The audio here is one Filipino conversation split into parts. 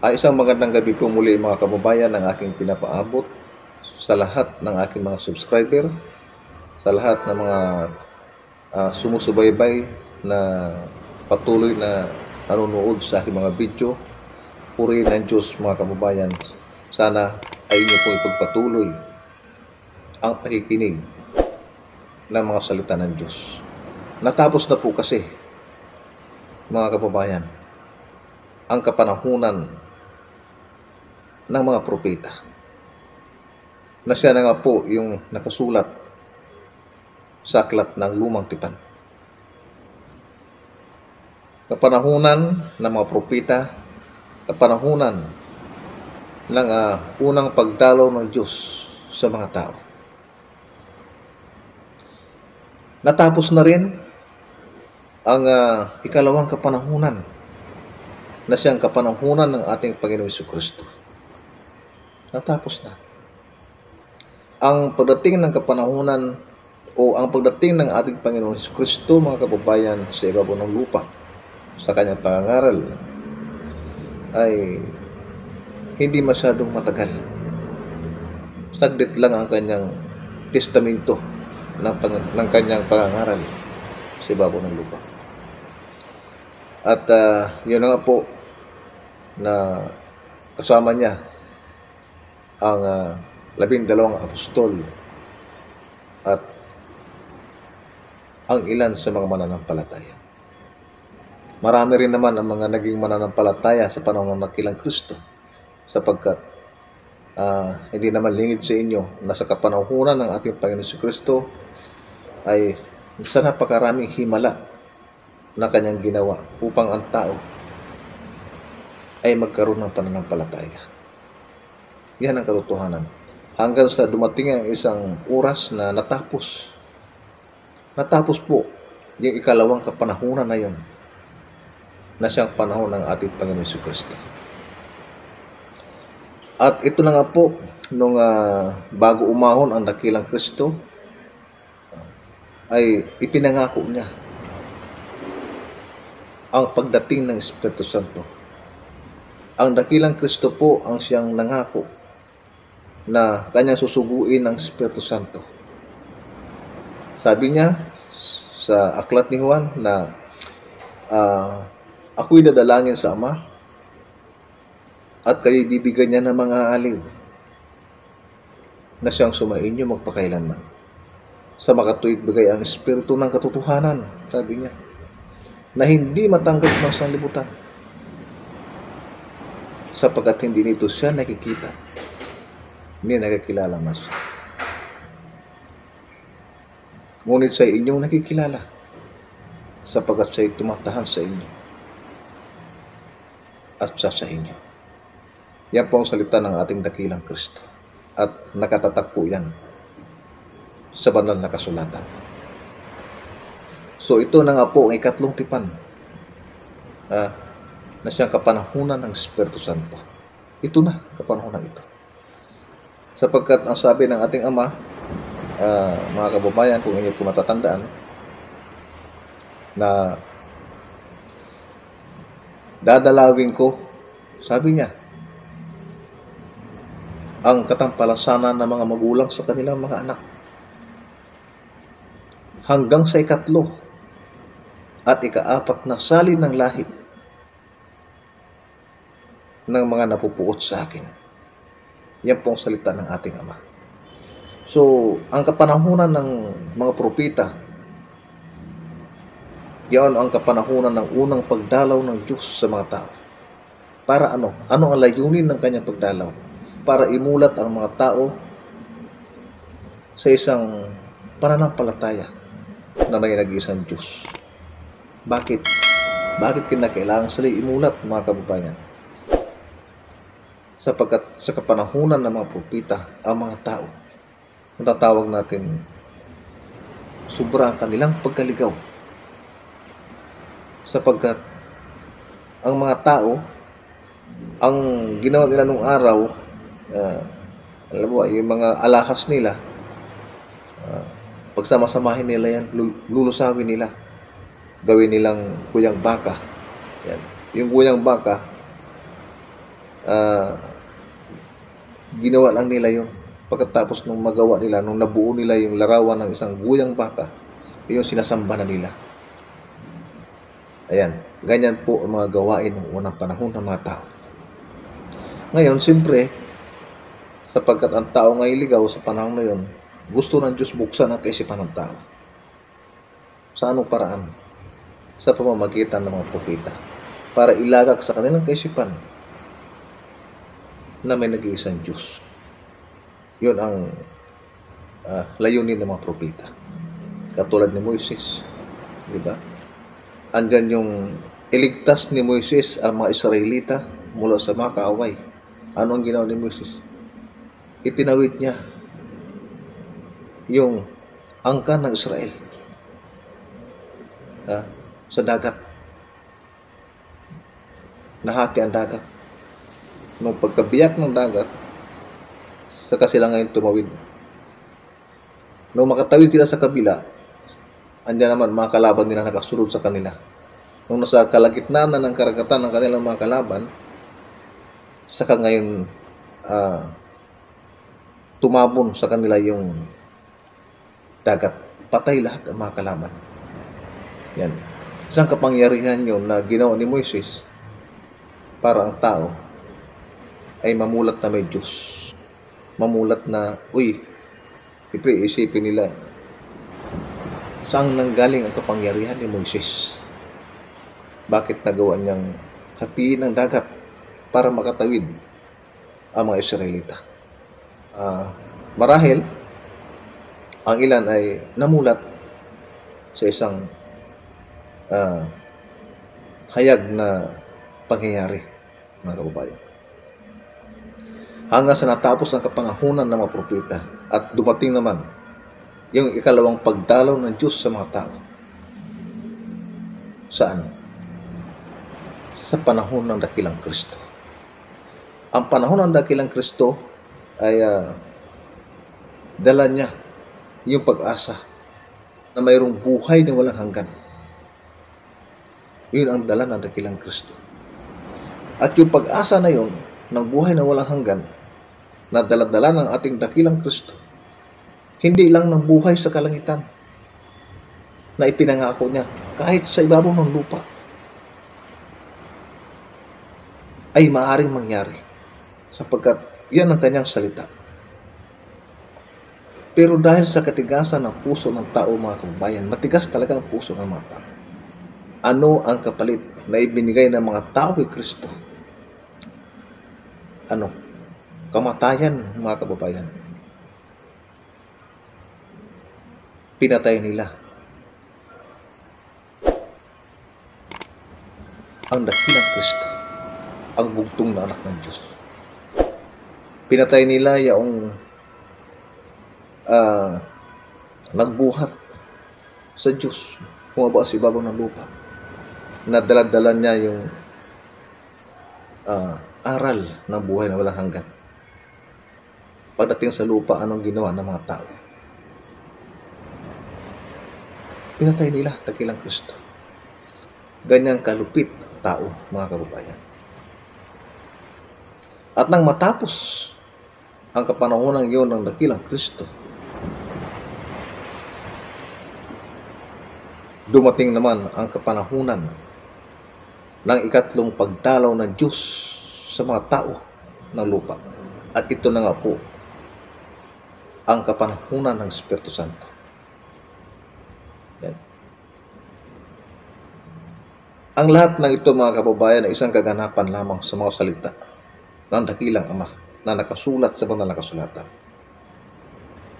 Isang magandang gabi po muli mga kababayan ng aking pinapaabot sa lahat ng aking mga subscriber, sa lahat ng mga sumusubaybay na patuloy na nanonood sa aking mga video. Purihin ng Diyos mga kababayan. Sana ay inyo po ipagpatuloy ang pakikinig ng mga salita ng Diyos. Natapos na po kasi mga kababayan ang kapanahunan ng mga propeta na siya na nga po yung nakasulat sa aklat ng Lumang Tipan. Kapanahunan ng mga propeta, kapanahunan ng unang pagdalaw ng Diyos sa mga tao. Natapos na rin ang ikalawang kapanahunan na siyang kapanahunan ng ating Panginoong Jesucristo. Natapos na. Ang pagdating ng kapanahunan o ang pagdating ng ating Panginoong Jesucristo, mga kababayan, sa ibabaw ng lupa, sa kanyang pangangaral, ay hindi masyadong matagal. Saglit lang ang kanyang testamento ng kanyang pangangaral sa ibabaw ng lupa. At yun nga po na kasama niya ang 12 apostol at ang ilan sa mga mananampalataya. Marami rin naman ang mga naging mananampalataya sa panahon ng dakilang Kristo, sapagkat hindi naman lingid sa inyo na sa kapanahunan ng ating Panginoon si Kristo ay sa napakaraming himala na kanyang ginawa upang ang tao ay magkaroon ng pananampalataya. Yan ang katotohanan. Hanggang sa dumating ang isang oras na natapos. Natapos po yung ikalawang kapanahunan na yun, na siyang panahon ng ating Panginoon Jesucristo. At ito na nga po, nung bago umahon ang dakilang Kristo, ay ipinangako niya ang pagdating ng Espiritu Santo. Ang dakilang Kristo po ang siyang nangako na kanyang susuguin ng Espiritu Santo. Sabi niya sa aklat ni Juan na ako'y dadalangin sa Ama at kayo'y bibigyan niya ng mga aliw na siyang sumainyo magpakailanman. Sa makatuwid bigay ang Espiritu ng katotohanan, sabi niya, na hindi matanggap ng sanlibutan, sapagkat hindi nito siya nakikita, hindi nakikilala mas. Ngunit sa inyong nakikilala, sapagkat siya'y tumatahan sa inyo at siya sa inyo. Yan po ang salita ng ating dakilang Kristo. At nakatatak po yan sa banal na kasulatan. So ito na nga po ang ikatlong tipan na siyang kapanahunan ng Espiritu Santo. Ito na, kapanahunan ito. Sapagkat ang sabi ng ating Ama, mga kababayan, kung inyo po matatandaan, na dadalawin ko, sabi niya, ang katampalasanan ng mga magulang sa kanilang mga anak hanggang sa ikatlo at ikaapat na salin ng lahi ng mga napupuot sa akin. Yan po ang salita ng ating Ama. So, ang kapanahunan ng mga propeta, yan ang kapanahunan ng unang pagdalaw ng Diyos sa mga tao. Para ano? Ano ang layunin ng kanyang pagdalaw? Para imulat ang mga tao sa isang pananampalataya na may nag-iisang Diyos. Bakit? Bakit kinakailangan sila imulat, mga kababayan? Sapagkat sa kapanahunan ng mga propeta, ang mga tao, natatawag natin, sobra ang kanilang pagkaligaw. Sapagkat ang mga tao, ang ginawa nila nung araw, alam mo, yung mga alahas nila, pagsama-samahin nila yan, lulusawin nila, gawin nilang kuyang baka. Yan. Yung kuyang baka, ah, ginawa lang nila yun. Pagkatapos nung magawa nila, nung nabuo nila yung larawan ng isang guyang baka, yung sinasamba na nila. Ayan, ganyan po ang mga gawain ng unang panahon ng mga tao. Ngayon, siyempre, sapagkat ang tao ngay ligaw sa panahon na yun, gusto ng Diyos buksan ang kaisipan ng tao. Sa anong paraan? Sa pamamagitan ng mga propeta. Para ilagak sa kanilang kaisipan na may nag-iisang Diyos. Yun ang layunin ng mga propeta. Katulad ni Moises. Di ba? Andyan yung iligtas ni Moises ang mga Israelita mula sa mga kaaway. Ano ang ginawa ni Moises? Itinawid niya yung angkan ng Israel sa dagat. Nahati ang dagat. Nung pagkabiyak ng dagat, saka sila ngayon tumawid. Nung makatawid sila sa kabila, andyan naman mga kalaban nila nakasunod sa kanila. Nung nasa kalagitnaan na ng karagatan ng kanilang mga kalaban, saka ngayon tumabon sa kanila yung dagat. Patay lahat ang mga kalaban. Yan. Isang kapangyarihan yun na ginawa ni Moises para ang tao ay mamulat na may Diyos. Mamulat na, isipin nila, saan nanggaling ang kapangyarihan ni Moises? Bakit nagawa niyang hatiin ang dagat para makatawid ang mga Israelita? Marahil, ang ilan ay namulat sa isang hayag na pangyayari, mga kababayan. Hanggang sa natapos ang kapanahunan ng mga propeta at dumating naman yung ikalawang pagdalaw ng Diyos sa mga tao. Saan? Sa panahon ng dakilang Kristo. Ang panahon ng dakilang Kristo ay dala niya yung pag-asa na mayroong buhay na walang hanggan. Yun ang dala ng dakilang Kristo. At yung pag-asa na yun, ng buhay na walang hanggan, na dala-dala ng ating dakilang Kristo, hindi lang ng buhay sa kalangitan na ipinangako niya kahit sa ibabaw ng lupa ay maaaring mangyari sapagkat yan ang kanyang salita. Pero dahil sa katigasan ng puso ng tao, mga kababayan, matigas talaga ang puso ng mga tao. Ano ang kapalit na ibinigay ng mga tao kay Kristo? Ano? Kamatayan, mga kababayan. Pinatay nila ang dakilang Kristo, ang bugtong na anak ng Diyos. Pinatay nila yung nagbuhat sa Diyos, bumaba sa ibabaw ng lupa. Nadala-dala niya yung aral ng buhay na walang hanggan. Pagdating sa lupa, anong ginawa ng mga tao? Pinatay nila dakilang Kristo. Ganyang kalupit ang tao, mga kababayan. At nang matapos ang kapanahonan yun ng dakilang Kristo, dumating naman ang kapanahunan ng ikatlong pagdalaw ng Diyos sa mga tao ng lupa. At ito na nga po ang kapanahunan ng Espiritu Santo. Yan. Ang lahat ng ito, mga kababayan, ay isang kaganapan lamang sa mga salita ng dakilang Ama na nakasulat sa banal na kasulatan.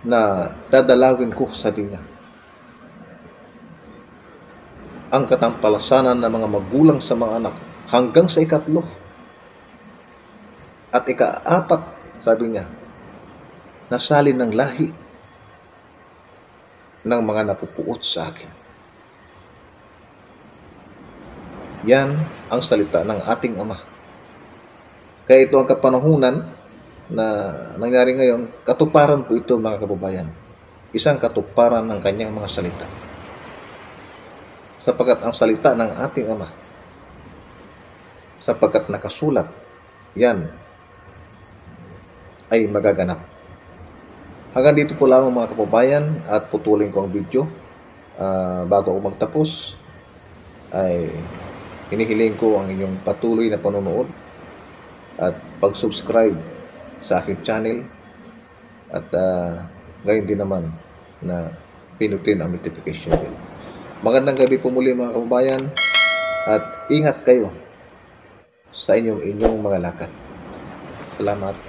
Na dadalawin ko, sabi niya, ang katampalasanan ng mga magulang sa mga anak hanggang sa ikatlo. At ikaapat, sabi niya, nasalin ng lahi ng mga napupuot sa akin. Yan ang salita ng ating Ama. Kaya ito ang kapanahunan na nangyari ngayon, katuparan po ito, mga kababayan. Isang katuparan ng kanyang mga salita. Sapagkat ang salita ng ating Ama, sapagkat nakasulat, yan ay magaganap. Hanggang dito po lamang mga kababayan at putulin ko ang video. Bago ako magtapos ay hinihiling ko ang inyong patuloy na panonood at pag-subscribe sa aking channel at gayon din naman na pinutin ang notification bell. Magandang gabi po muli mga kababayan at ingat kayo sa inyong mga lakad. Salamat.